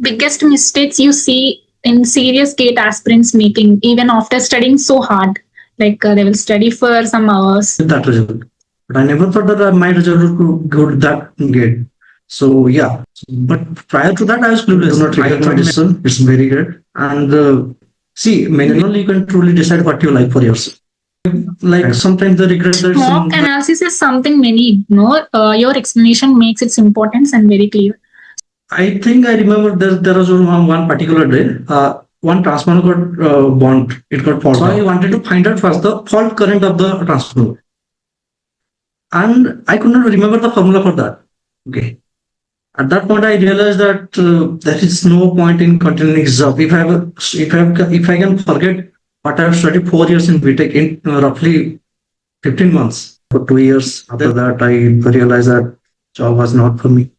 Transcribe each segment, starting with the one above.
biggest mistakes you see in serious GATE aspirants making, even after studying so hard? Like they will study for some hours. That result. But I never thought that my result would go to that grade. So yeah, but prior to that, I was clueless. Do not regret my decision. It's very good. And see, manually you can truly decide what you like for yourself. Like sometimes the regret that Mock analysis is something many ignore. Your explanation makes its importance and very clear. I think I remember there was one particular day. One transformer got burnt. It got fault. So I wanted to find out first the fault current of the transformer, and I could not remember the formula for that. Okay. At that point, I realized that there is no point in continuing this job. If I can forget what I have studied 4 years in BTech in roughly 15 months. For 2 years after that, I realized that job was not for me.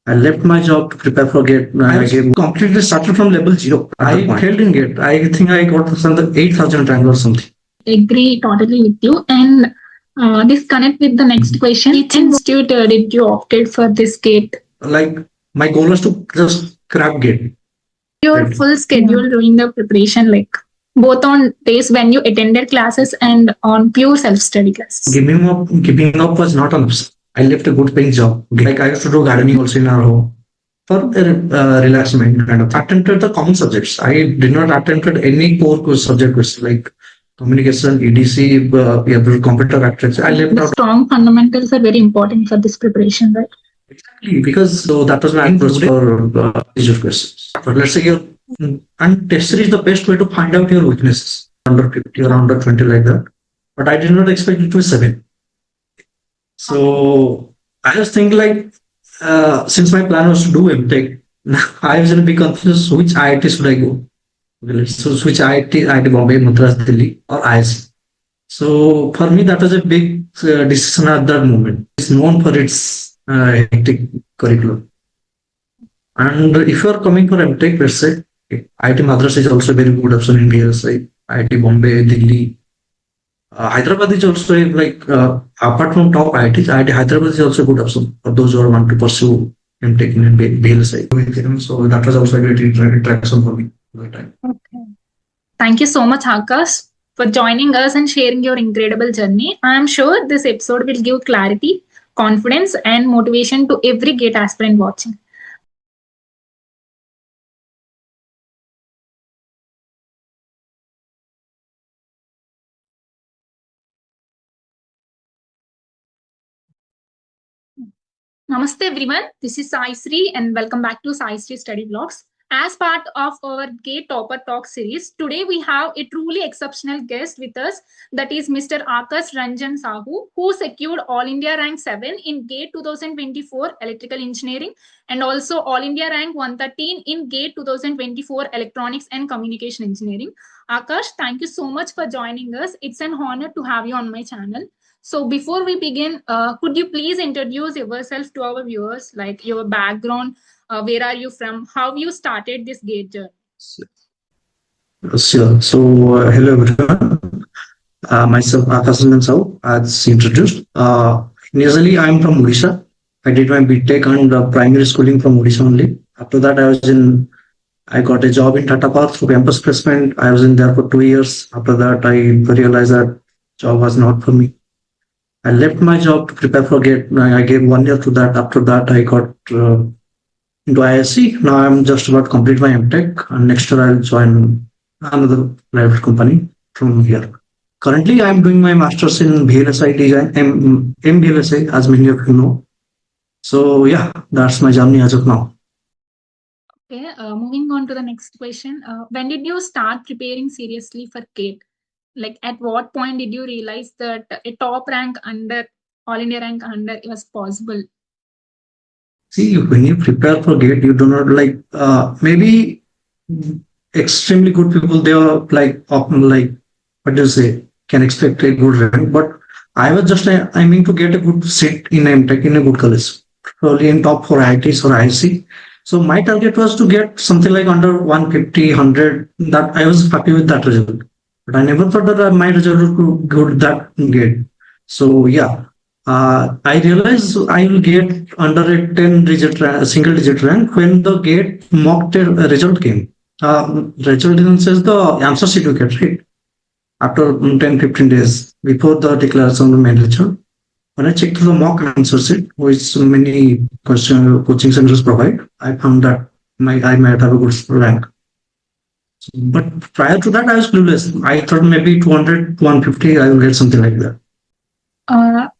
I left my job to prepare for GATE. I completely started from level 0. I failed in GATE. I think I got something 8,000 rank or something. Agree totally with you. And this connect with the next question. Which institute did you opted for this GATE? Like my goal was to just crack GATE. Your full schedule during the preparation, like both on days when you attended classes and on pure self-study classes. Giving up was not an option. I left a good paying job. Like I used to do gardening also in our home for relaxation kind of. Attempted the common subjects. I did not attempted any core subject like communication, EDC, computer architecture. I left the out. Strong fundamentals are very important for this preparation, right? Exactly, because that was my approach for these questions. But let's say and test series is the best way to find out your weaknesses. Under 50 or under 20 like that. But I did not expect it to be 7. So I just think like since my plan was to do mtech, I was in a big confusion which IIT should I go. So which IIT Bombay, Madras, Delhi or IISc. So for me that was a big decision at that moment. It's known for its hectic curriculum. And if you are coming for mtech, let's say IIT Madras is also a very good option in BSI. IIT Bombay, Delhi. Hyderabad is also like apart from top IITs, IIT Hyderabad is also a good option for those who want to pursue MTech in BLSI. So that was also a great interaction for me at that time. Okay. Thank you so much, Akash, for joining us and sharing your incredible journey. I am sure this episode will give clarity, confidence, and motivation to every GATE aspirant watching. Namaste everyone, this is Saisri and welcome back to Saisri Study Vlogs. As part of our GATE Topper Talk series, today we have a truly exceptional guest with us, that is Mr. Akash Ranjan Sahu, who secured All India Rank 7 in GATE 2024 Electrical Engineering and also All India Rank 113 in GATE 2024 Electronics and Communication Engineering. Akash, thank you so much for joining us. It's an honor to have you on my channel. So before we begin, could you please introduce yourself to our viewers, like your background, where are you from, how you started this GATE journey? Sure. So hello everyone. Myself Akash Ranjan Sahu, as introduced. Initially, I am from Odisha. I did my BTech and primary schooling from Odisha only. After that, I got a job in Tata Power through campus placement. I was in there for 2 years. After that, I realized that job was not for me. I left my job to prepare for GATE. I gave 1 year to that. After that, I got into IISc. Now I'm just about to complete my mtech, and next year I'll join another private company from here. Currently, I'm doing my master's in VLSI design, MVLSI, as many of you know. So yeah, that's my journey as of now. Okay, moving on to the next question. When did you start preparing seriously for GATE? Like at what point did you realize that a top rank under All India rank under was possible? See, when you prepare for GATE, you do not like maybe extremely good people. They are like what do you say? Can expect a good rank, but I was just aiming to get a good seat in mtech in a good college, probably in top 4 IITs or IISc. So my target was to get something like under 150, 100. That I was happy with that result. But I never thought that my result would go to that GATE. So yeah, I realized I will get under a 10 digit single digit rank when the gate mock result came. Result in says the answer sheet you get, right? After 10-15 days before the declaration of the main result. When I checked the mock answer sheet, which many coaching centers provide, I found that I might have a good rank. But prior to that, I was clueless. I thought maybe 200, 150, I will get something like that.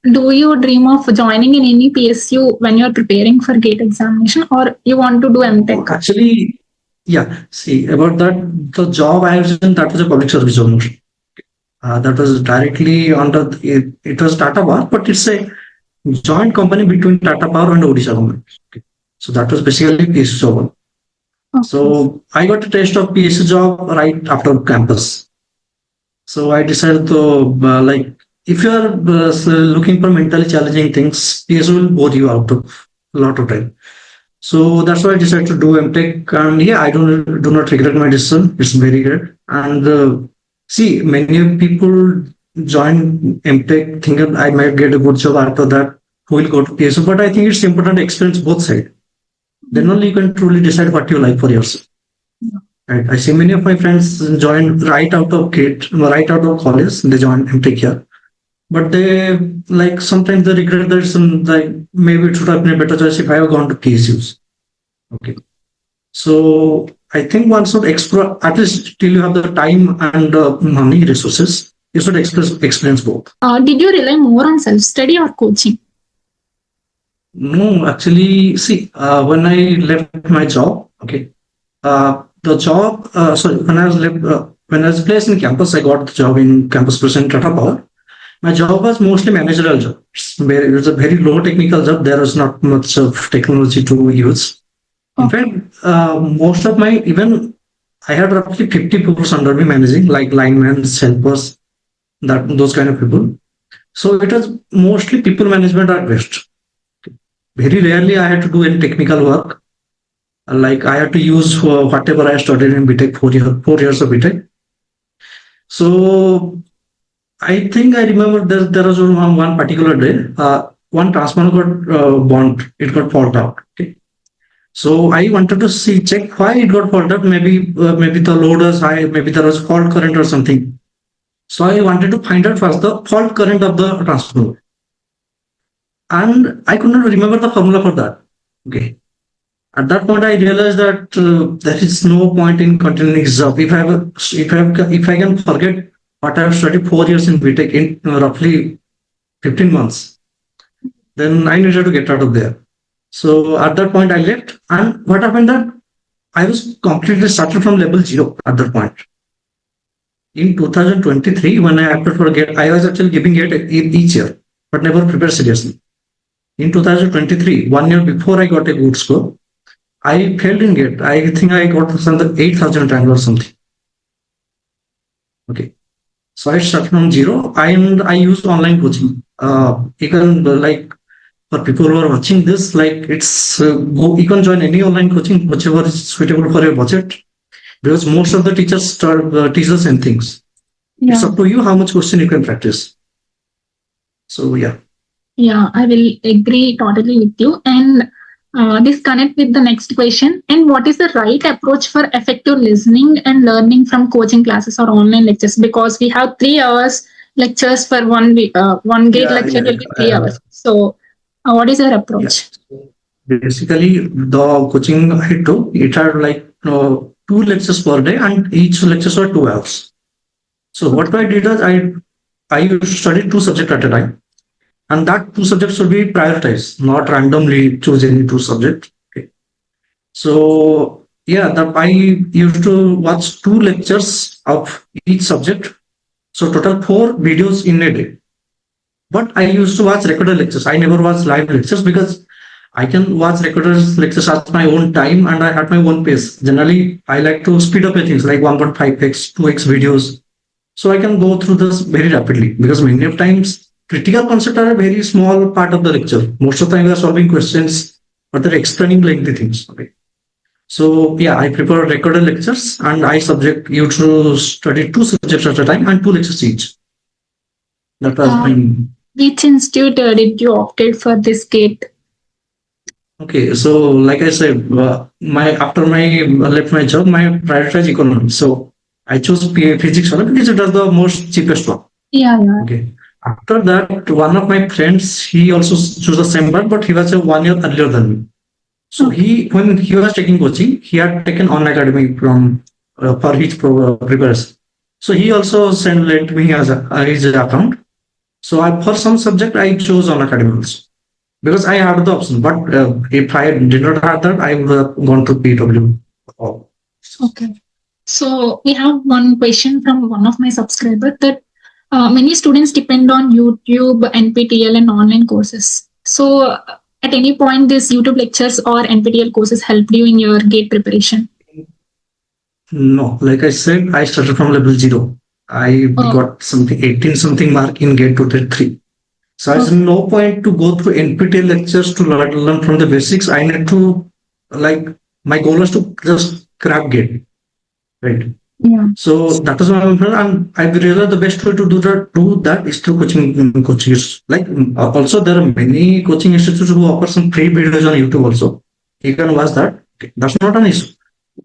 Do you dream of joining in any PSU when you're preparing for GATE examination, or you want to do MTech? Actually, yeah. See, about that, the job I was in, that was a public service almost. That was directly under, it was Tata Power, but it's a joint company between Tata Power and Odisha government. Okay. So that was basically PSU job. Okay. So I got a taste of PSU job right after campus. So I decided to like, if you are looking for mentally challenging things, PSU will bore you out of a lot of time. So that's why I decided to do MTech, and yeah, I do not regret my decision. It's very great. And see, many people join MTech thinking I might get a good job after that, who will go to PSU. But I think it's important to experience both sides. Then only you can truly decide what you like for yourself. Right? I see many of my friends join right out of college. They join MTech here, but they like sometimes they regret that some like maybe it should have been a better choice if I have gone to PSUs. Okay, so I think one should explore at least till you have the time and money resources. You should experience both. Did you rely more on self-study or coaching? No, actually, see, when I left my job, okay, the job. Sorry, when I was placed in campus, I got the job in campus president Tata Power. My job was mostly managerial job. It was a very low technical job. There was not much of technology to use. In fact, most of my even I had roughly 50 people under me managing, like linemen, helpers, those kind of people. So it was mostly people management at best. Very rarely I had to do any technical work. Like I had to use whatever I studied in BTech, 4 years of BTech. So I think I remember there was one particular day, one transformer got burnt. It got fault out. Okay. So I wanted to check why it got fault out. Maybe the load was high. Maybe there was fault current or something. So I wanted to find out first the fault current of the transformer. And I could not remember the formula for that. Okay. At that point, I realized that there is no point in continuing this job. If I can forget what I have studied 4 years in BTech in roughly 15 months, then I needed to get out of there. So at that point, I left. And what happened that I was completely started from level 0 at that point. In 2023, when I applied for GATE, I was actually giving GATE each year, but never prepared seriously. In 2023, 1 year before I got a good score, I failed in GATE. I think I got something 8,000 rank or something. Okay. So I started from 0 and I used online coaching. You can like for people who are watching this, like it's you can join any online coaching, whichever is suitable for your budget, because most of the teachers teach the same things. Yeah. It's up to you how much question you can practice. So yeah. Yeah, I will agree totally with you. And this connect with the next question. And what is the right approach for effective listening and learning from coaching classes or online lectures? Because we have 3 hours lectures for one week. One GATE lecture will be 3 hours. So what is your approach? Yeah. Basically, the coaching I took, it had like 2 lectures per day, and each lectures were 2 hours. So what I did is I used to study 2 subjects at a time. And that 2 subjects should be prioritized, not randomly choose any 2 subjects. Okay. So yeah, I used to watch 2 lectures of each subject. So total 4 videos in a day. But I used to watch recorded lectures. I never watched live lectures because I can watch recorded lectures at my own time and I had my own pace. Generally, I like to speed up things like 1.5x, 2x videos. So I can go through this very rapidly because many of times critical concepts are a very small part of the lecture. Most of the time we are solving questions, but they're explaining lengthy things. Okay. So yeah, I prepare recorded lectures and I subject you to study 2 subjects at a time and 2 lectures each. That was my Which institute did you opted for this gate? Okay, so like I said, my after my left my job, my prioritized economics. So I chose physics only because it was the most cheapest one. Yeah, yeah. Okay. After that, one of my friends, he also chose the same part, but he was a 1 year earlier than me. So Okay. he, when he was taking coaching, he had taken on academy from for his preparation. So he also lent me as his account. So for some subject, I chose on academy also because I had the option. But if I did not have that, I would have gone to PW. Oh. Okay. So we have one question from one of my subscribers that many students depend on YouTube, NPTEL, and online courses. So at any point, these YouTube lectures or NPTEL courses helped you in your GATE preparation? No, like I said, I started from level 0. I got something 18 something mark in GATE 2 3. So there's no point to go through NPTEL lectures to learn from the basics. I need to, like, my goal was to just crack GATE, right? Yeah. So that is what and I realized the best way to do that is through coaches. Like also there are many coaching institutes who offer some free videos on YouTube also. You can watch that. Okay, that's not an issue.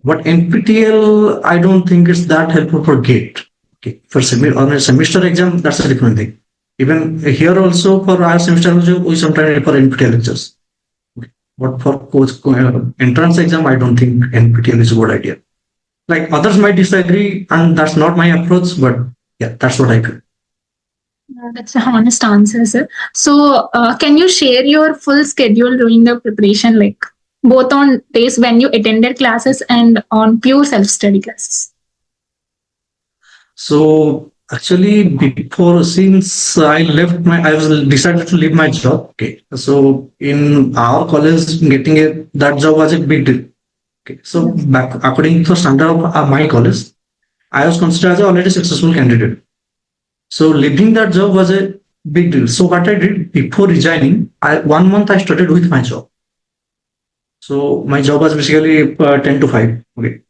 But NPTEL, I don't think it's that helpful for GATE. Okay, for on a semester exam, that's a different thing. Even here also for our semester also, we sometimes refer NPTEL lectures. Okay. But for coach entrance exam, I don't think NPTEL is a good idea. Like others might disagree, and that's not my approach, but yeah, that's what I could. That's a honest answer, sir. So, can you share your full schedule during the preparation, like both on days when you attended classes and on pure self-study classes? So actually, before since I was decided to leave my job. Okay, so in our college, getting that job was a big deal. Okay, so back according to the standard of my college, I was considered as a already successful candidate. So leaving that job was a big deal. So what I did before resigning, 1 month I started with my job. So my job was basically 10 to 5. Okay.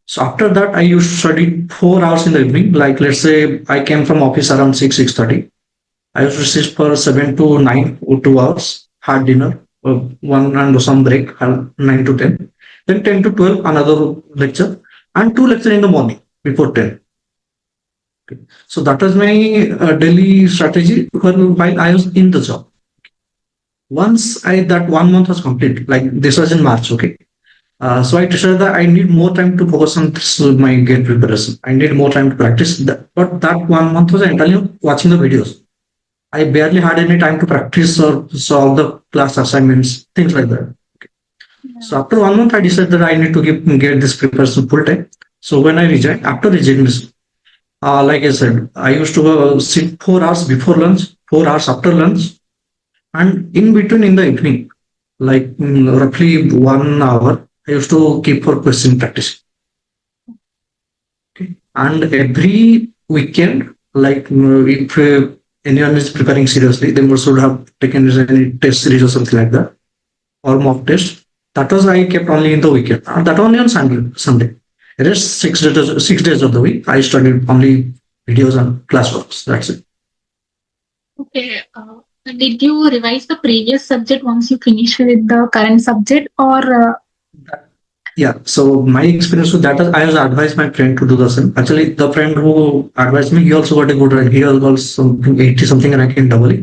So after that, I used to study 4 hours in the evening. Like let's say I came from office around 6:30. I used to sit for 7 to 9 or 2 hours, had dinner, one and some break, 9 to 10. Then 10 to 12, another lecture, and two lecture in the morning before 10. Okay. So that was my daily strategy while I was in the job. Once that 1 month was complete, like this was in March, okay. So I decided that I need more time to focus on this, my GATE preparation. I need more time to practice. But that 1 month was entirely watching the videos. I barely had any time to practice or solve the class assignments, things like that. Okay. Yeah. So after 1 month, I decided that I need to get this preparation full time. So when I resigned, after resigning, like I said, I used to sit 4 hours before lunch, 4 hours after lunch, and in between in the evening, like roughly 1 hour, I used to keep for question practice. Okay. And every weekend, like if anyone is preparing seriously, they should have taken any test series or something like that, or mock test. That was I kept only in the weekend. And that only on Sunday. It is 6 days, 6 days of the week. I studied only videos and classworks. That's it. Okay. Did you revise the previous subject once you finish with the current subject, or? Yeah. So my experience with that is I was advised my friend to do the same. Actually, the friend who advised me, he also got a good rank. He also got something 80 something rank in double.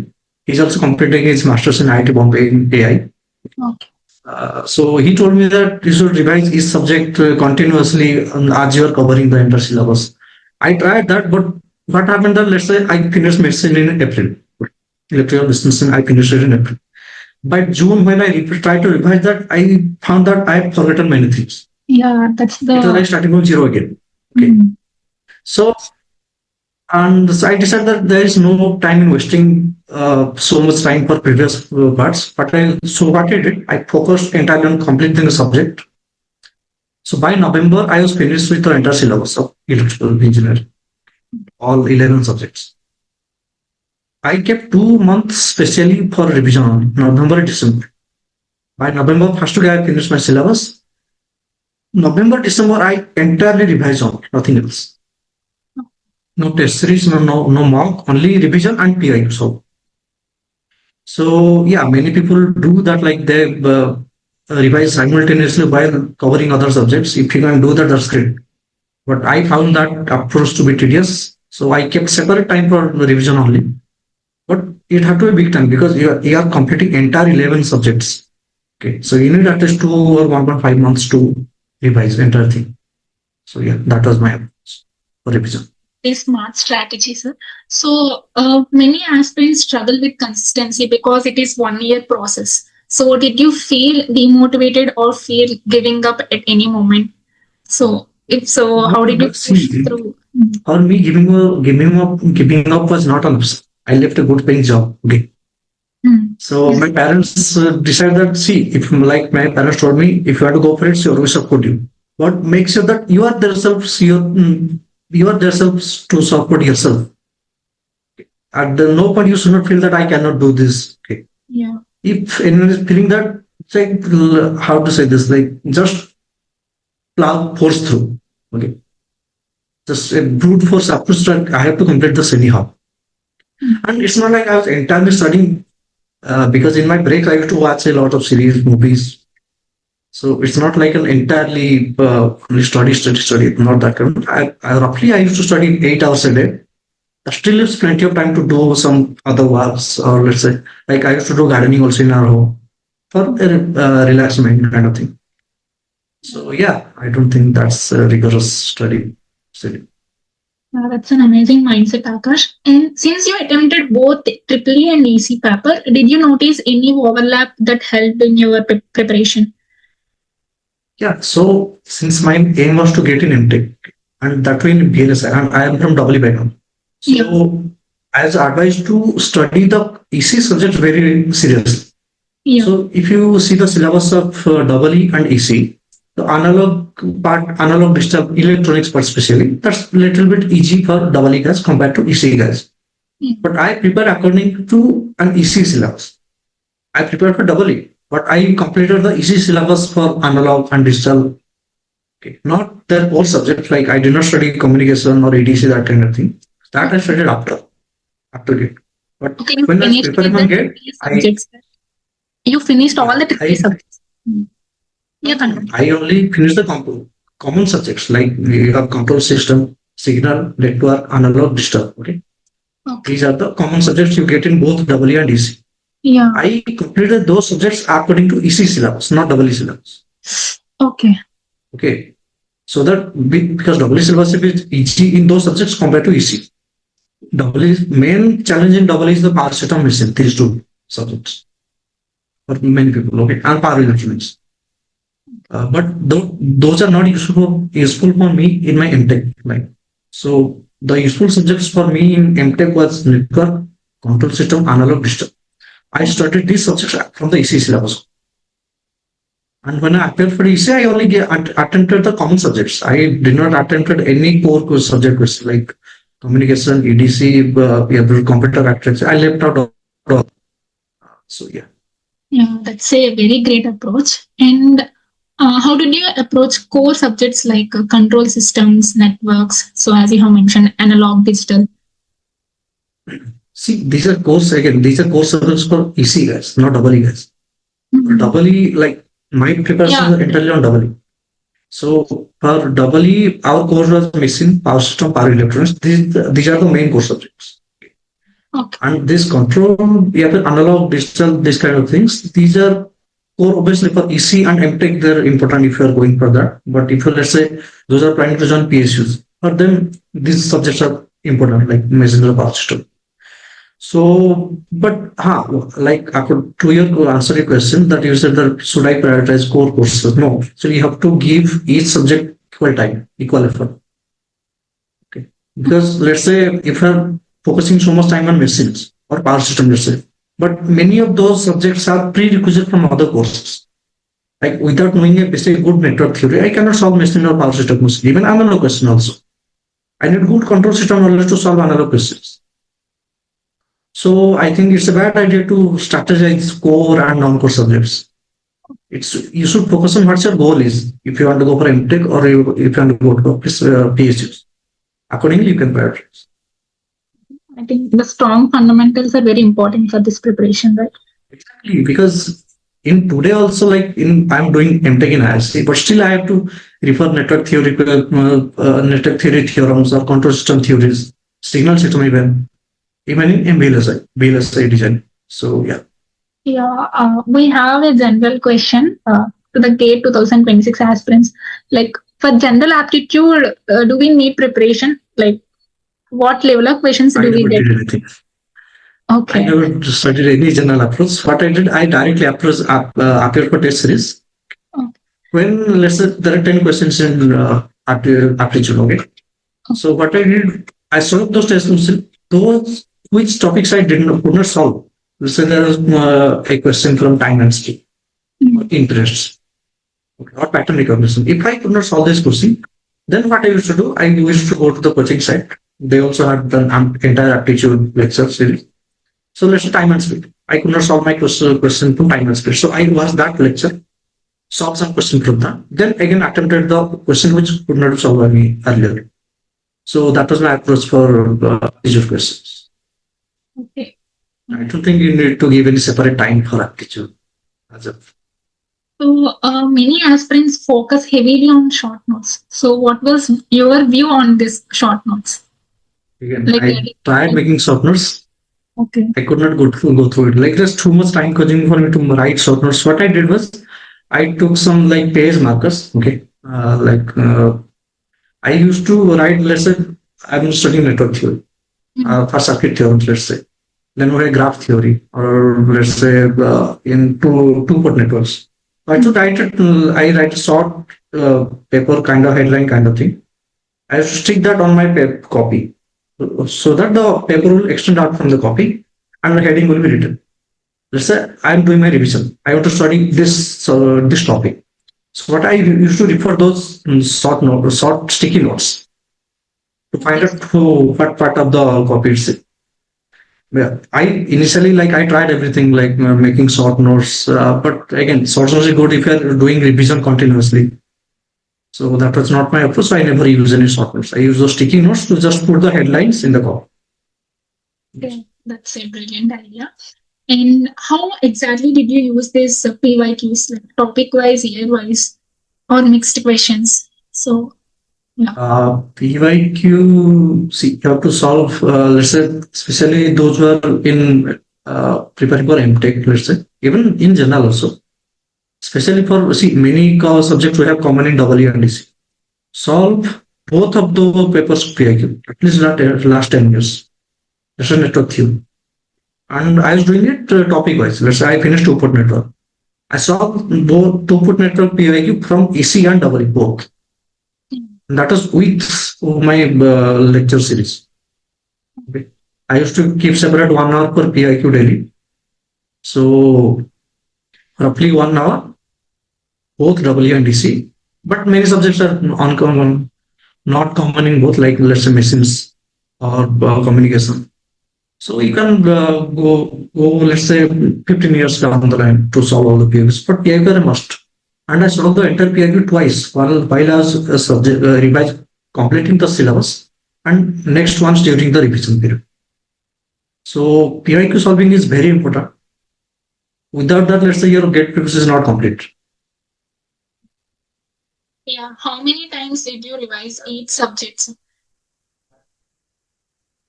He's also completing his master's in IIT Bombay in AI. Okay. So he told me that you should revise each subject continuously as you are covering the entire syllabus. I tried that, but what happened that let's say I finished medicine in April, electrical business, and I finished it in April. By June, when I tried to revise that, I found that I have forgotten many things. Yeah, that's the. It was like starting from zero again. Okay. So, and so I decided that there is no time in wasting so much time for previous parts. But what I did, I focused entirely on completing the subject. So by November, I was finished with the entire syllabus of electrical engineering, all 11 subjects. I kept 2 months specially for revision on November, December. By November, first day I finished my syllabus. November, December, I entirely revised on nothing else. No test series, no mock, only revision and PI. So So yeah, many people do that, like they revise simultaneously while covering other subjects. If you can do that, that's great. But I found that approach to be tedious. So I kept separate time for the revision only. But it have to be big time because you are completing entire 11 subjects. Okay. So you need at least 2 or 1.5 months to revise entire thing. So yeah, that was my approach for revision. A smart strategy, sir. So many aspirants struggle with consistency because it is 1 year process. So did you feel demotivated or feel giving up at any moment? So if so, how did you push See, through? for me, giving up was not an option. I left a good paying job. Okay. So Yes. my parents decided that, see, if like my parents told me, if you want to go for it, so we support you. But make sure that you are themselves to support yourself. At the no point you should not feel that I cannot do this. Okay. Yeah. If anyone is feeling that, it's like how to say this, like just plow force through. Okay. Just a brute force approach that I have to complete this anyhow. And it's not like I was entirely studying because in my breaks I used to watch a lot of series, movies. So it's not like an entirely study. Not that kind. I used to study 8 hours a day. Still leaves plenty of time to do some other works, or let's say, like I used to do gardening also in our home for a relaxed mind kind of thing. So yeah, I don't think that's a rigorous study. That's an amazing mindset, Akash. And since you attempted both Triple E and EC paper, did you notice any overlap that helped in your preparation? Yeah. So since my aim was to get in MTech, and that way in BLS, and I am from double background. So Yeah. I was advised to study the EC subject very seriously. Yeah. So if you see the syllabus of double E and EC, the analog digital electronics part especially, that's a little bit easy for double E guys compared to EC guys. But I prepare according to an EC syllabus. I prepared for double E, but I completed the EC syllabus for analog and digital. Okay. Not their core subject, like I did not study communication or ADC, that kind of thing. That I studied after it. But Okay, you when I was finished preparing with for the GATE, three subjects. You finished all the three I subjects. Yeah, continue. I only finished the common subjects, like we have control system, signal, network, analog, digital. Okay. Okay. These are the common subjects you get in both EE and EC. Yeah. I completed those subjects according to EC syllabus, not EE syllabus. Okay. Okay. So that because EE syllabus is easy in those subjects compared to EC. Main challenge in EE is the power system missing, these two subjects for many people. Okay. And power electronics. But those are not useful for me in my MTech. Like, so the useful subjects for me in MTech was network, control system, analog, digital. I studied these subjects from the EC syllabus. And when I applied for EC, I only attempted the common subjects. I did not attempt any core subject like communication, EDC, computer architecture. I left out all. So yeah. Yeah, that's a very great approach. And how did you approach core subjects like control systems, networks? So as you have mentioned, analog, digital. See, these are course subjects for EC guys, not EE guys. Double E, like my preparation is entirely on double E. So for double E, our course was missing power system, power electronics. These are the main core subjects. Okay. And this control, we have analog, digital, this kind of things. These are core obviously for EC and MTech. They're important if you are going for that. But if you, let's say, those are primarily on PSUs, for them these subjects are important, like messenger power system. So, but like I could clearly answer your question that you said that should I prioritize core courses? No. So you have to give each subject equal time, equal effort. Okay. Because let's say if you're focusing so much time on machines or power system, let's say, but many of those subjects are prerequisite from other courses. Like without knowing a basic good network theory, I cannot solve machine or power system question. Even analog question also. I need good control system knowledge to solve analog questions. So I think it's a bad idea to strategize core and non-core subjects. You should focus on what your goal is. If you want to go for MTech or if you want to go to PSUs, accordingly you can prioritize. I think the strong fundamentals are very important for this preparation, right? Exactly, because in today also, like in I'm doing MTech in IISc, but still I have to refer network theory theorems or control system theories, signal system even in VLSI design. So yeah. Yeah, we have a general question to the GATE 2026 aspirants. Like for general aptitude, do we need preparation? Like what level of questions I do we never get? did anything. I Okay. never studied any general approach. What I did, I directly appeared for test series. Okay. When let's say there are 10 questions in aptitude, okay. So what I did, I solved those test questions. Those which topics I didn't could not solve. Let's say there was a question from time and speed, or Mm. interests, or pattern recognition. If I could not solve this question, then what I used to do, I used to go to the coaching site. They also had done entire aptitude lecture series. So let's say time and speed. I could not solve my question from time and speed. So I watched that lecture, solved some question from that, then again attempted the question which could not solve any earlier. So that was my approach for aptitude questions. Okay. I don't think you need to give any separate time for aptitude. As a, So many aspirants focus heavily on short notes. So what was your view on this short notes? again, Like, I tried making short notes. okay. I could not go through it. Like there's too much time consuming for me to write short notes. What I did was I took some like page markers. Okay, I used to write. Let's say I'm studying network theory for circuit theorems. Let's say then we have graph theory, or let's say in two-port networks. I should write it. I write a short paper kind of headline kind of thing. I have to stick that on my copy so that the paper will extend out from the copy and the heading will be written. Let's say I'm doing my revision. I want to study this topic. So what I used to refer those short sticky notes to find out what part of the copy it's in. Yeah, I initially like I tried everything like making short notes, but again, short notes is good if you're doing revision continuously. So that was not my approach. So I never use any short notes. I use those sticky notes to just put the headlines in the copy. Okay, that's a brilliant idea. And how exactly did you use this PYQs, like topic wise, year wise, or mixed questions? So, yeah. PYQ, see, you have to solve, let's say, especially those who are in preparing for MTech, let's say, even in general also. Especially for, see, many subjects we have common in W and DC. Solve both of the papers PIQ, at least not last 10 years. That's a network theory. And I was doing it topic wise. Let's say I finished two-port network. I solved both two-port network PIQ from EC and W both. And that was with my lecture series. Okay. I used to keep separate 1 hour per PIQ daily. So roughly 1 hour, both W and DC. But many subjects are uncommon, not common in both, like let's say machines or communication. So you can go, let's say 15 years down the line to solve all the PIQs, but PIQ are a must. And I solved the entire PIQ twice while I was completing the syllabus, and next once during the revision period. So PIQ solving is very important. Without that, let's say your gate PIQs is not complete. Yeah. How many times did you revise each subject?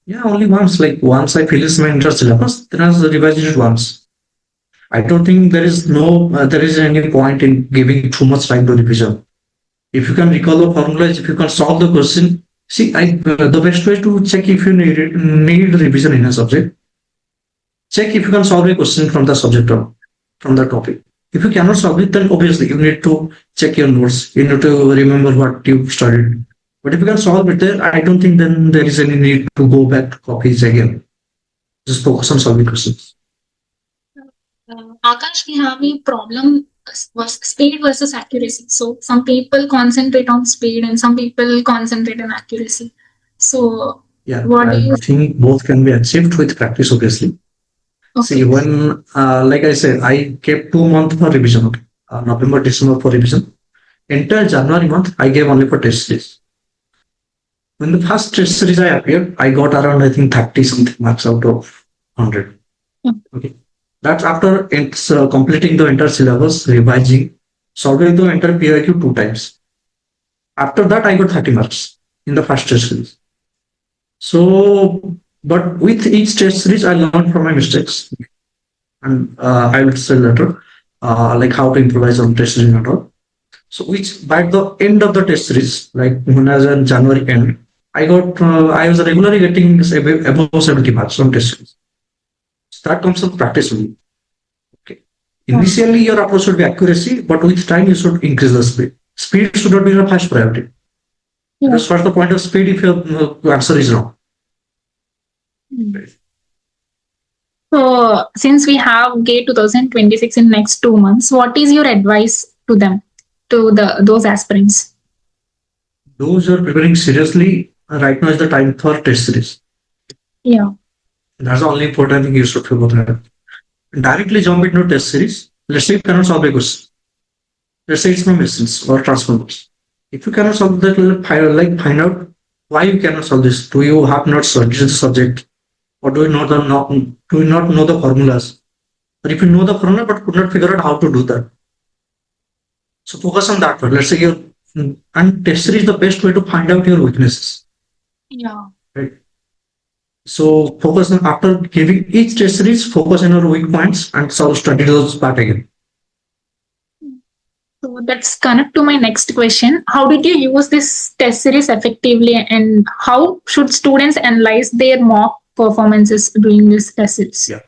Yeah, only once. Like once I finished my entire syllabus, then I was revised it once. I don't think there is any point in giving too much time to revision. If you can recall the formulas, if you can solve the question, see, the best way to check if you need revision in a subject, check if you can solve a question from the subject or from the topic. If you cannot solve it, then obviously you need to check your notes. You need to remember what you studied. But if you can solve it there, I don't think then there is any need to go back to copies again. Just focus on solving questions. Akash, we have a problem was speed versus accuracy. So some people concentrate on speed and some people concentrate on accuracy. So Yeah, what do I you think both can be achieved with practice, obviously. See, okay. when, like I said, I kept 2 months for revision, okay? November, December for revision. Entire January month, I gave only for test days. when the first test series I appeared, I got around, I think, 30 something marks out of 100. Okay. That's after it's completing the entire syllabus, revising, solving the entire PIQ 2 times. After that, I got 30 marks in the first test series. So, but with each test series, I learned from my mistakes, and I will say later, like how to improvise on test series and all. So, which by the end of the test series, like when I was in January end, I was regularly getting above 70 marks on test series. So that comes from practice only. Okay. Initially, your approach should be accuracy, but with time, you should increase the speed. Speed should not be your first priority. Because what's the point of speed if your answer is wrong? So, since we have GATE 2026 in next 2 months, what is your advice to them, to those aspirants? Those who are preparing seriously, right now is the time for test series. Yeah. That's the only important thing you should figure out. Directly jump into test series. Let's say you cannot solve a question. Let's say it's from machines or transformers. If you cannot solve that, find out why you cannot solve this. Do you have not studied the subject, or do you not know the formulas? Or if you know the formula but could not figure out how to do that, so focus on that one. Let's say and test series is the best way to find out your weaknesses. Yeah. Right. So focus on, after giving each test series, focus on your weak points and study those part again. So that's connect to my next question. How did you use this test series effectively, and how should students analyze their mock performances during this test series? Yeah.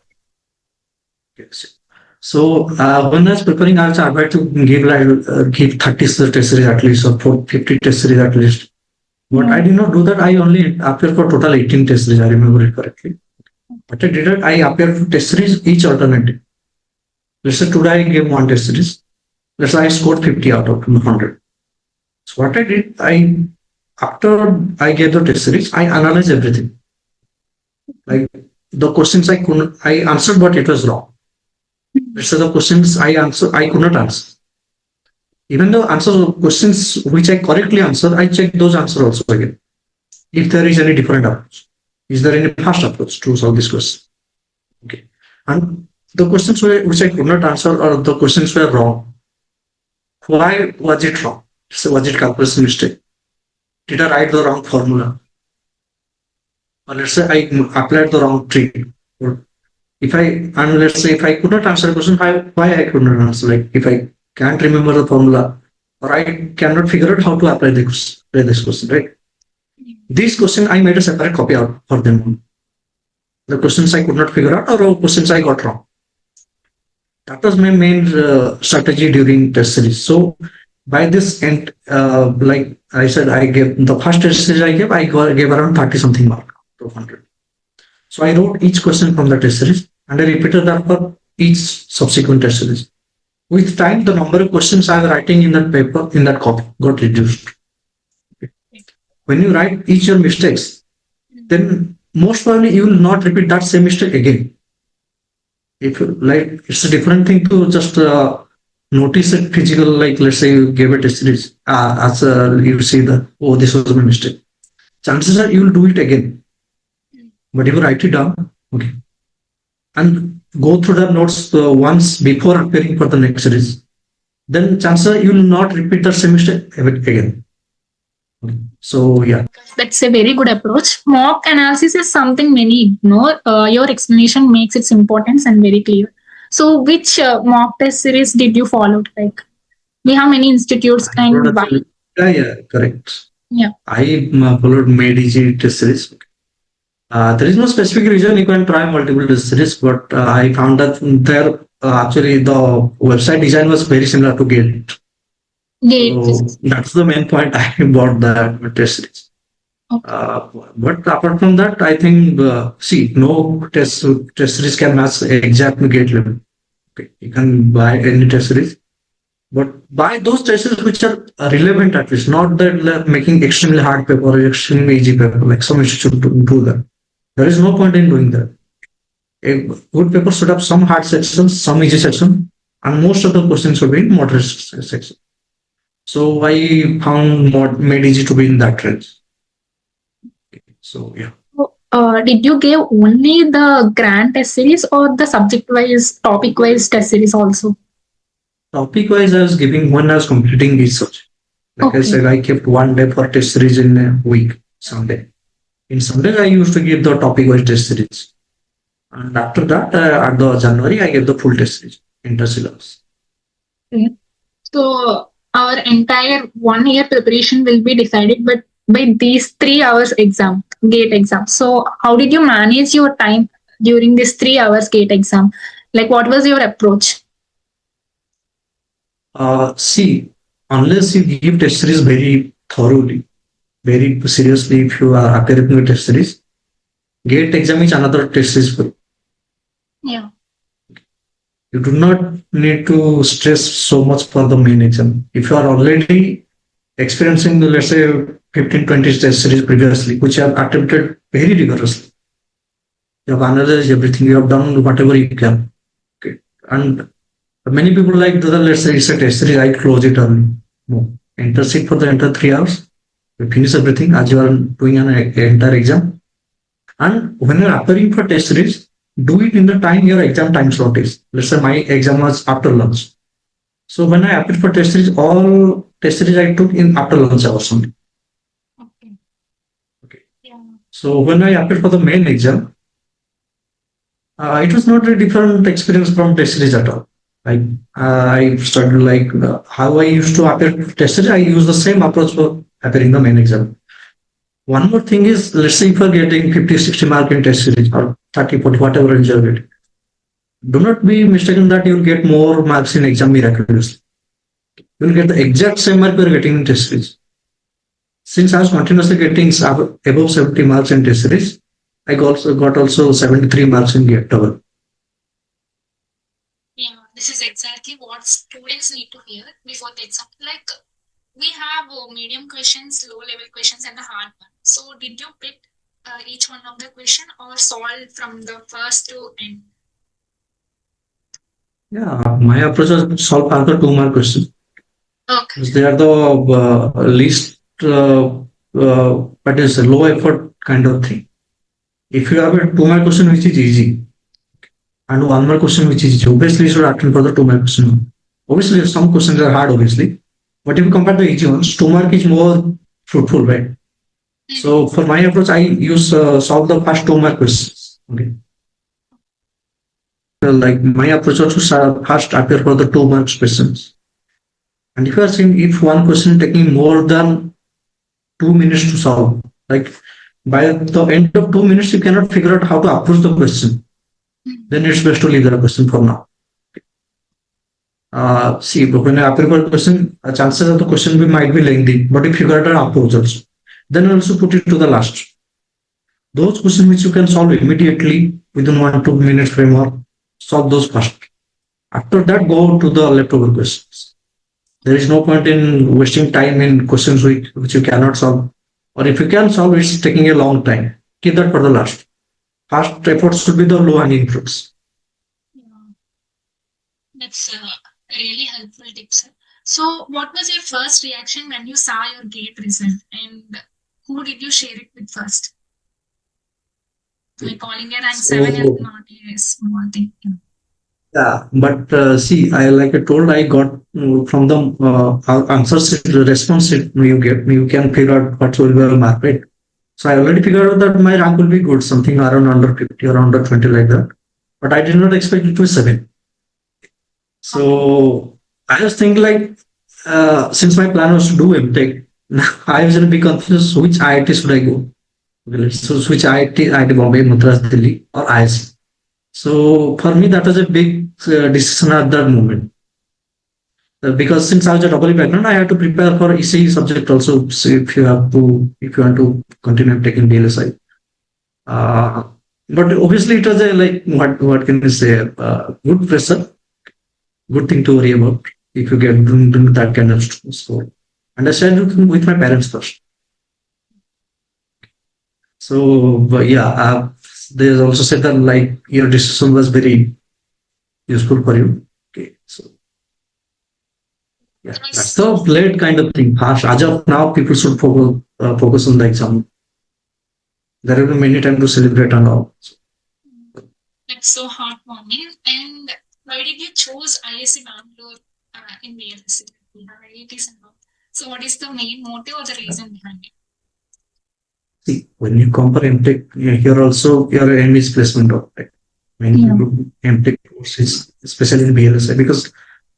Yes. So when I was preparing, I was about to give 30 test series at least, or 50 test series at least. But I did not do that. I only appeared for total 18 test series. I remember it correctly. But I did it. I appeared for test series each alternative. Let's say today I gave one test series. Let's say I scored 50 out of 100. So what I did, after I gave the test series, I analyzed everything. Like the questions I answered, but it was wrong. Let's say the questions I could not answer. Even the questions which I correctly answered, I checked those answers also again. If there is any different approach, is there any fast approach to solve this question? Okay. And the questions which I could not answer, or the questions were wrong. Why was it wrong? So was it calculation mistake? Did I write the wrong formula? Or let's say I applied the wrong trick. Or let's say if I could not answer the question, why I could not answer? Like if I can't remember the formula, or I cannot figure out how to apply this question, right? These questions I made a separate copy out for them. The questions I could not figure out, or questions I got wrong. That was my main strategy during test series. So by this end, like I said, I gave the first test series I gave around 30 something mark to 100. So I wrote each question from the test series, and I repeated that for each subsequent test series. With time, the number of questions I was writing in that paper, in that copy, got reduced. When you write each your mistakes, then most probably you will not repeat that same mistake again. If it's a different thing to just notice it physical, like let's say you gave a test series, you see that, oh, this was my mistake. Chances are you will do it again. But if you write it down, okay, and go through the notes once before appearing for the next series, then chances are you will not repeat the same mistake again. Okay. So yeah, that's a very good approach. Mock analysis is something many ignore. Your explanation makes its importance and very clear. So which mock test series did you follow? Like we have many institutes and why? Yeah, correct. Yeah, I followed mtech test series. There is no specific reason you can try multiple test series, but I found that there actually the website design was very similar to GATE. So that's the main point I bought the test series. Okay. But apart from that, I think no test series can match exact GATE level. Okay, you can buy any test series, but buy those test series which are relevant at least, not that making extremely hard paper or extremely easy paper like some institute do that. There is no point in doing that. A good paper should have some hard sections, some easy section, and most of the questions should be in moderate section. So I found made easy to be in that range. So yeah. So, did you give only the grand test series or the subject wise, topic wise test series also? Topic wise, I was giving when I was completing research. Like I Okay. said, I kept one day for test series in a week, Sunday. In Sunday, I used to give the topic wise test series. And after that, at the January, I gave the full test series, inter syllabus. Okay. So our entire 1 year preparation will be decided but by these 3 hours exam, gate exam. So how did you manage your time during this 3 hours gate exam? Like what was your approach? See, unless you give test series very thoroughly, very seriously, if you are appearing with test series, gate exam is another test series. Yeah. You do not need to stress so much for the main exam. If you are already experiencing, let's say, 15, 20 test series previously, which you have attempted very rigorously, you have analyzed everything, you have done whatever you can. Okay. And many people like, let's say it's a test series, I close it early. No. Enter sit for the entire 3 hours, you finish everything as you are doing an entire exam. And when you're appearing for test series, do it in the time your exam time slot is. Let's say my exam was after lunch. So when I applied for test series, all test series I took in after lunch hours only. Okay. Okay. Yeah. So when I applied for the main exam, it was not a different experience from test series at all. Like I started like how I used to appear for test series. I use the same approach for appearing the main exam. One more thing is, let's say if you're getting 50, 60 mark in test series or 30, 40, whatever range you're getting, do not be mistaken that you'll get more marks in exam miraculously. You'll get the exact same mark you're getting in test series. Since I was continuously getting above 70 marks in test series, I got also 73 marks in gate double. Yeah, this is exactly what students need to hear before the exam. Like we have medium questions, low level questions, and the hard one. So did you pick each one of the question or solve from the first to end? Yeah, my approach was to solve other 2 mark questions. Okay. Because they are the least, what is low effort kind of thing. If you have a 2 mark question which is easy and 1 mark question which is easy, obviously you should attempt for the 2 mark question. Obviously, some questions are hard, obviously. But if you compare the easy ones, 2 mark is more fruitful, right? So for my approach, I use solve the first 2 mark questions. Okay. Like my approach was to first appear for the 2 mark questions. And if you are seeing if one question taking more than 2 minutes to solve, like by the end of 2 minutes, you cannot figure out how to approach the question, then it's best to leave that question for now. See, when I appear for a question, chances of the question might be lengthy, but if you got an approach also, then also put it to the last. Those questions which you can solve immediately within 1 2 minutes framework, solve those first. After that, go to the leftover questions. There is no point in wasting time in questions which you cannot solve. Or if you can solve, it's taking a long time. Keep that for the last. First efforts should be the low hanging fruits. Yeah, that's a really helpful tip, sir. So, what was your first reaction when you saw your gate result, and who did you share it with first? Like calling a rank 7 is So not a small thing. yeah, but see, I like I told, I got from the answers, the response you get, you can figure out what will be the mark, right? So I already figured out that my rank will be good, something around under 50 or under 20 like that. But I did not expect it to be 7. Okay. So I was thinking like, since my plan was to do mtech, I was in a big confused which IIT should I go? Okay, so which IIT Bombay, Madras, Delhi, or IISc. So for me, that was a big decision at that moment. Because since I was a double background, I had to prepare for ECE subject also. So if you want to continue taking DLSI. Uh, but obviously, it was a like what can you say? Good pressure, good thing to worry about if you get doing that kind of score. And I shared with my parents first. So, but yeah, they also said that like your decision was very useful for you. Okay, so yeah, that's the late kind of thing. As of now, people should focus on the exam. there will be many time to celebrate and all. That's so heartwarming. And why did you choose IISc Bangalore in VLSC? We have IITs and all. So, what is the main motive or the reason behind it? See, when you compare MTech, here also your aim is placement of tech. Many people do MTech courses, especially in BLSI, because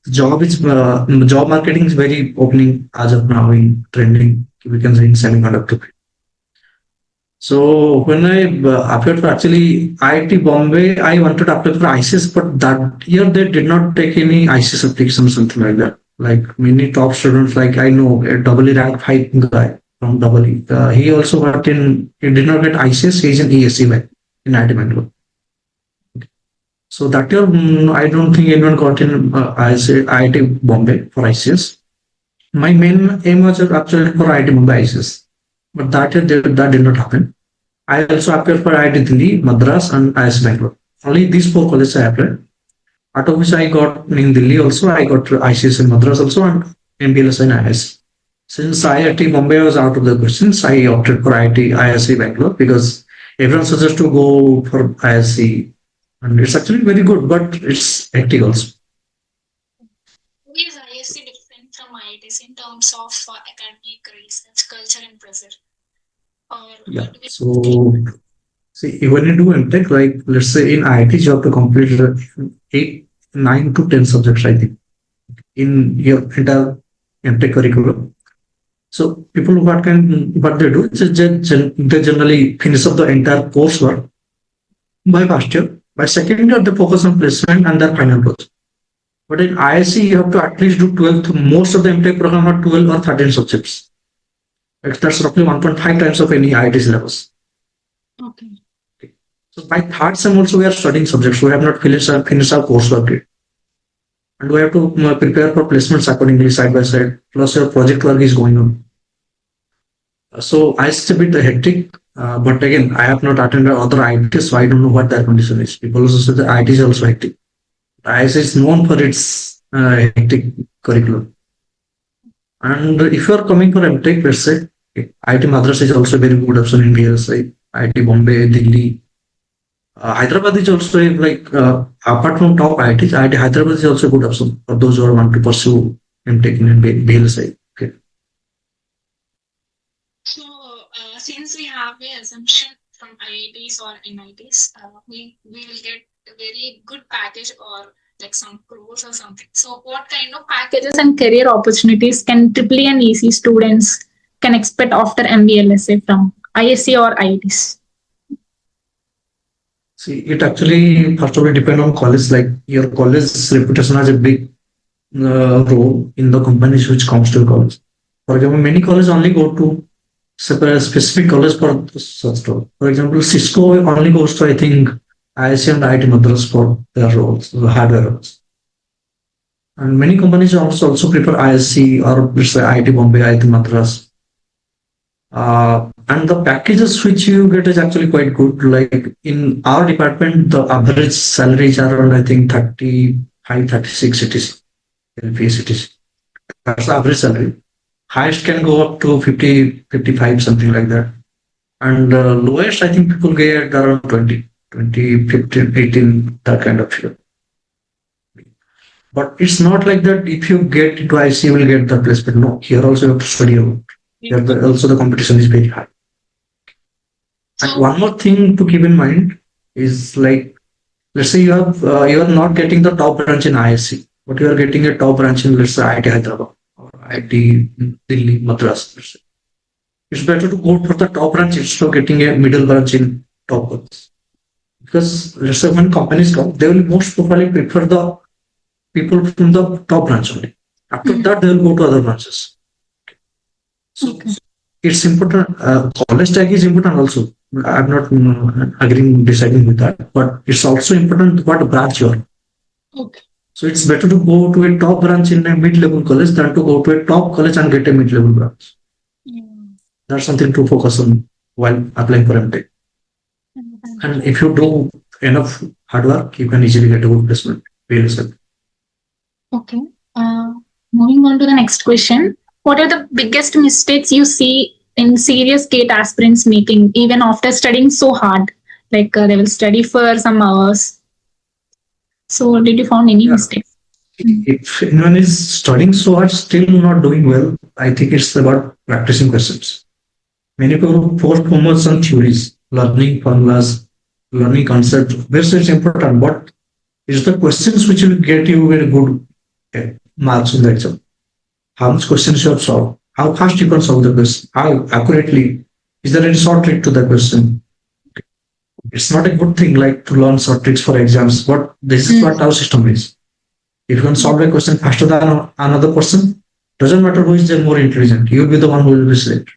the job marketing is very opening as of now in trending. We can say in semiconductor. So when I applied for actually IIT Bombay, I wanted to apply for ICS, but that year they did not take any ICS application, something like that. Like many top students, like I know a doubly ranked 5 guy from doubly. He also got in. He did not get ICS. He's in ESC in IIT Bangalore. So that year, I don't think anyone got in IIT Bombay for ICS. My main aim was actually for IIT Bombay ICS, but that year that did not happen. I also applied for IIT Delhi, Madras, and IISc Bangalore. Only these 4 colleges I applied. Out of which I got in Delhi also, I got ICS in Madras also, and MBLS in IISc. Since IIT Bombay was out of the questions, I opted for IISc Bangalore because everyone suggests to go for IISc, and it's actually very good, but it's hectic also. Is IISc different from IITs in terms of academic research, culture, and pressure? Yeah. So, see, when you do MTech, like let's say in IIT, you have to complete 8, 9 to 10 subjects, I think, in your entire MTech curriculum. So people what they do is they generally finish up the entire coursework by first year. By second year, they focus on placement and their final project. But in IISc, you have to at least do 12. Most of the MTech program are 12 or 13 subjects. That's roughly 1.5 times of any IIT syllabus. Okay. So by third sem also we are studying subjects. We have not finished our coursework yet. And we have to prepare for placements accordingly side by side. Plus your project work is going on. So it's a bit hectic. But again, I have not attended other IITs, so I don't know what their condition is. People also say the IIT is also hectic. IISc is known for its hectic curriculum. And if you are coming for MTech, let's say, IIT Madras is also a very good option in BSI. IIT Bombay, Delhi. Hyderabad is also like, apart from top IITs, IIT Hyderabad is also a good option for those who want to pursue MTech in BLSI. Okay. So, since we have an assumption from IITs or NITs, we will get a very good package or like some crores or something. So, what kind of packages and career opportunities can EEE and EC students can expect after MBLSA from ISC or IITs? See, it actually first of all depends on college. Like your college's reputation has a big role in the companies which comes to college. For example, many colleges only go to specific college for such role. For example, Cisco only goes to, I think, IISc and IIT Madras for their roles, the hardware roles. And many companies also prefer IISc or let's say IIT Bombay, IIT Madras. And the packages which you get is actually quite good. Like in our department, the average salaries are around, I think, 35, 36 cities, LPA cities. That's the average salary. Highest can go up to 50, 55, something like that. And lowest, I think people get around 20, 15, 18, that kind of figure. But it's not like that if you get into IC, you will get the placement. No, here also you have to study a lot. Here also the competition is very high. And one more thing to keep in mind is like, let's say you are not getting the top branch in IISc, but you are getting a top branch in, let's say, IIT Hyderabad or IIT Delhi, Madras. It's better to go for the top branch instead of getting a middle branch in top branch. Because let's say when companies come, they will most probably prefer the people from the top branch only. After that, they will go to other branches. So it's important. College tag is important also. I'm not deciding with that, but it's also important what branch you are. Okay. So it's better to go to a top branch in a mid-level college than to go to a top college and get a mid-level branch. That's something to focus on while applying for MTech. And if you do enough hard work, you can easily get a good placement. Okay. Moving on to the next question. What are the biggest mistakes you see in serious gate aspirants meeting, even after studying so hard, like they will study for some hours. So, did you found any Yeah. mistakes? If anyone is studying so hard, still not doing well, I think it's about practicing questions. Many people post homeworks on theories, learning formulas, learning concepts. This is important, but it's the questions which will get you very good marks in the exam. How much questions you have solved, how fast you can solve the question, how accurately, is there any short trick to the question? It's not a good thing like to learn short tricks for exams, but this is what our system is. If you can solve a question faster than another person, doesn't matter who is the more intelligent, you'll be the one who will be selected,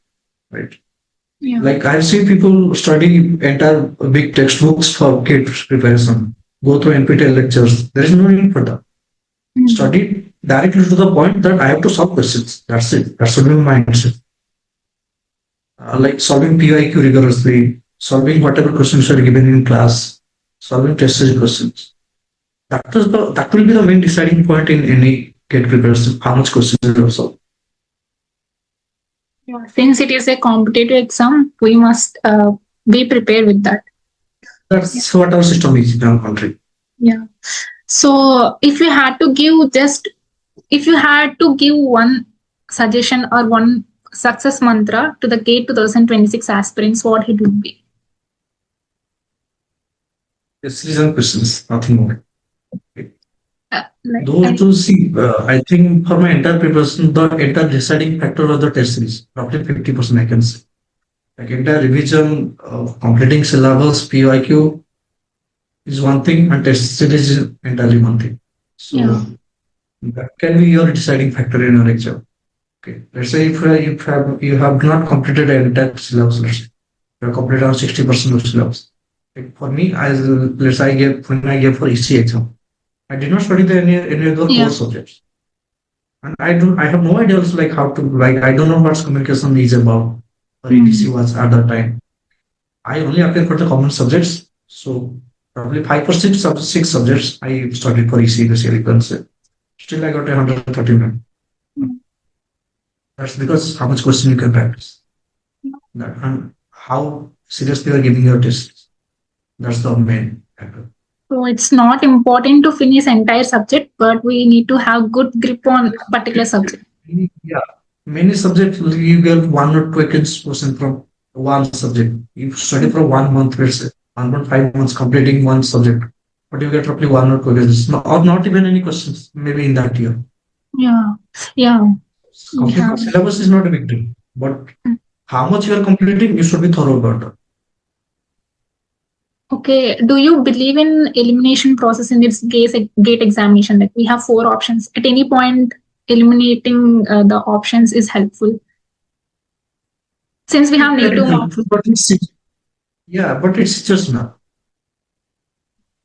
right? Yeah. Like I've seen people study entire big textbooks for kids preparation, go through NPTEL lectures. There is no need for that. Study directly to the point that I have to solve questions. That's it. That should be my mindset. Like solving PIQ rigorously, solving whatever questions are given in class, solving test series questions. That will be the main deciding point in any get preparation. How much questions you have solved. Yeah. Since it is a competitive exam, we must be prepared with that. That's what our system is in our country. Yeah. So, if you had to give one suggestion or one success mantra to the GATE 2026 aspirants, what it would be? Test series and questions, nothing more. Like, Those two see, I think for my entire preparation, the entire deciding factor was the test series, roughly 50% I can say. Like entire revision, completing syllabus, PYQ is one thing, and test series is entirely one thing. So yeah. that can be your deciding factor in your exam. Okay, let's say if you have not completed an entire syllabus, let's say you have completed around 60% of syllabus. Like for me, let's say when I gave for EC exam, I did not study any other core subjects, and I have no idea also like how to like I don't know what communication is about or EDC was at that time. I only appeared for the common subjects, so probably 5 or 6 subjects I studied for EC this year. You can say still I got 139. That's because how much question you can practice, that and how seriously you are giving your tests. That's the main factor. So it's not important to finish entire subject, but we need to have good grip on particular subject. Yeah, many subjects you get 1 or 2 question from one subject. You study for 1 month, let's say 1.5 months completing one subject, but you get roughly 1 or 2 questions, or not even any questions. Maybe in that year. Yeah, yeah. Completing syllabus is not a big deal, but how much you are completing, you should be thorough about it. Okay. Do you believe in elimination process in this gate examination? Like we have 4 options. At any point, eliminating the options is helpful. Since we have negative marks. Yeah, but it's just not.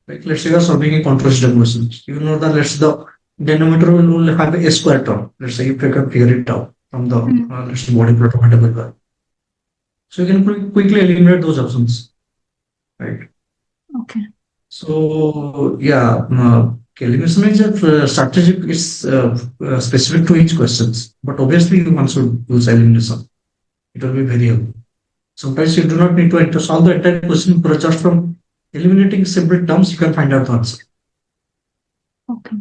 Like let's say you are solving a contrastive questions. You know that let's the denominator will have a square term. Let's say if you can figure it out from the let's say body plot or whatever. So you can quickly eliminate those options, right? Okay. So yeah, elimination is a strategic. It's specific to each questions, but obviously one should use elimination. It will be very helpful. Sometimes you do not need to solve the entire question, but just from eliminating separate terms, you can find out the answer. Okay.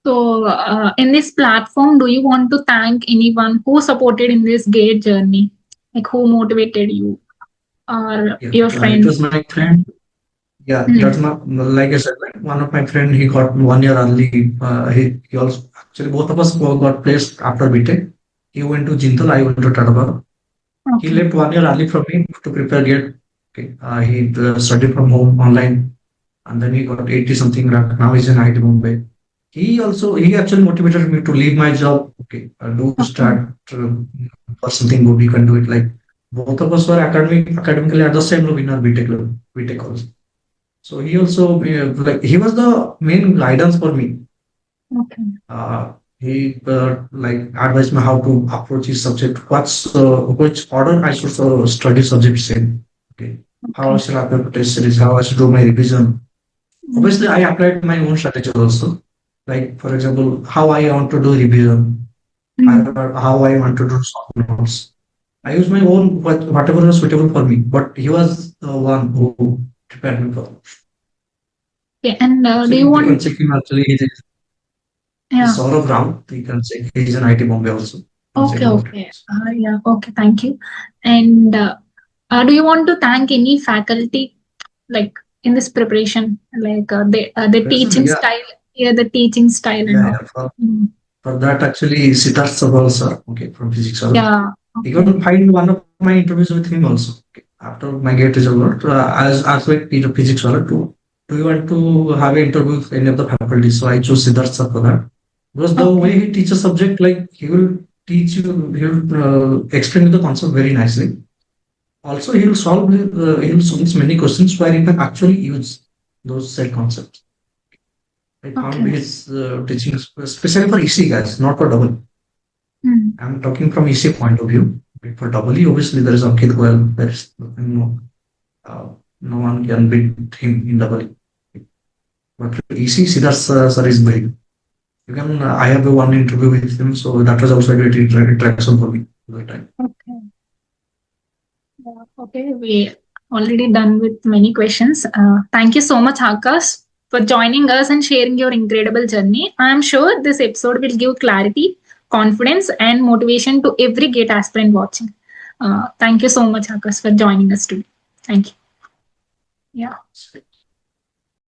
So, in this platform, do you want to thank anyone who supported in this GATE journey? Like who motivated you or your friend? It was my friend. Yeah, that's my, like I said, like one of my friend, he got 1 year early. He also, actually both of us got placed after BTech. He went to Jindal, I went to Tadaba. Okay. He left 1 year early from me to prepare GATE. Okay. He studied from home online, and then he got 80 something rank. Now he's in IT Mumbai. He actually motivated me to leave my job. Okay, do start for something good. You can do it. Like both of us were academically at the same level in our BTech level, BTech also. So he also like he was the main guidance for me. Okay. He like advised me how to approach his subject, which order I should study subjects in. Okay. How I should apply test series, how I should do my revision. Obviously, I applied my own strategy also. Like for example, how I want to do revision, how I want to do soft notes, I use my own whatever was suitable for me, but he was the one who prepared me for. Okay, and do you You can want? check him actually. He's Yeah. Saurav Ram. You can check. He's an IT Bombay also. You can check Okay, about it. okay. Yeah, okay, thank you. And do you want to thank any faculty like in this preparation, like the Present, teaching yeah, style, yeah, the teaching style and yeah, all? yeah. Mm. For that, actually, Siddharth Sabal sir, okay, from physics. Yeah, You okay, can find one of my interviews with him also. Okay. After my gate result, as like Peter physics scholar, do you want to have an interview with any of the faculty? So I chose Siddharth sir for that. Because the way okay, he teaches subject, like he will teach you, he will explain the concept very nicely. Also, he will solve many questions where you can actually use those said concepts. I found okay. his teaching, especially for EC guys, not for double. Mm. I'm talking from EC point of view. For double E, obviously there is Ankit Goyal. There is uh, no one can beat him in double E. But EC, Siddharth sir is big. You can. I have a one interview with him, so that was also a great interaction for me at that time. Okay. Yeah, okay, we already done with many questions. Thank you so much, Akash, for joining us and sharing your incredible journey. I am sure this episode will give clarity, confidence, and motivation to every GATE aspirant watching. Thank you so much, Akash, for joining us today. Thank you. Yeah.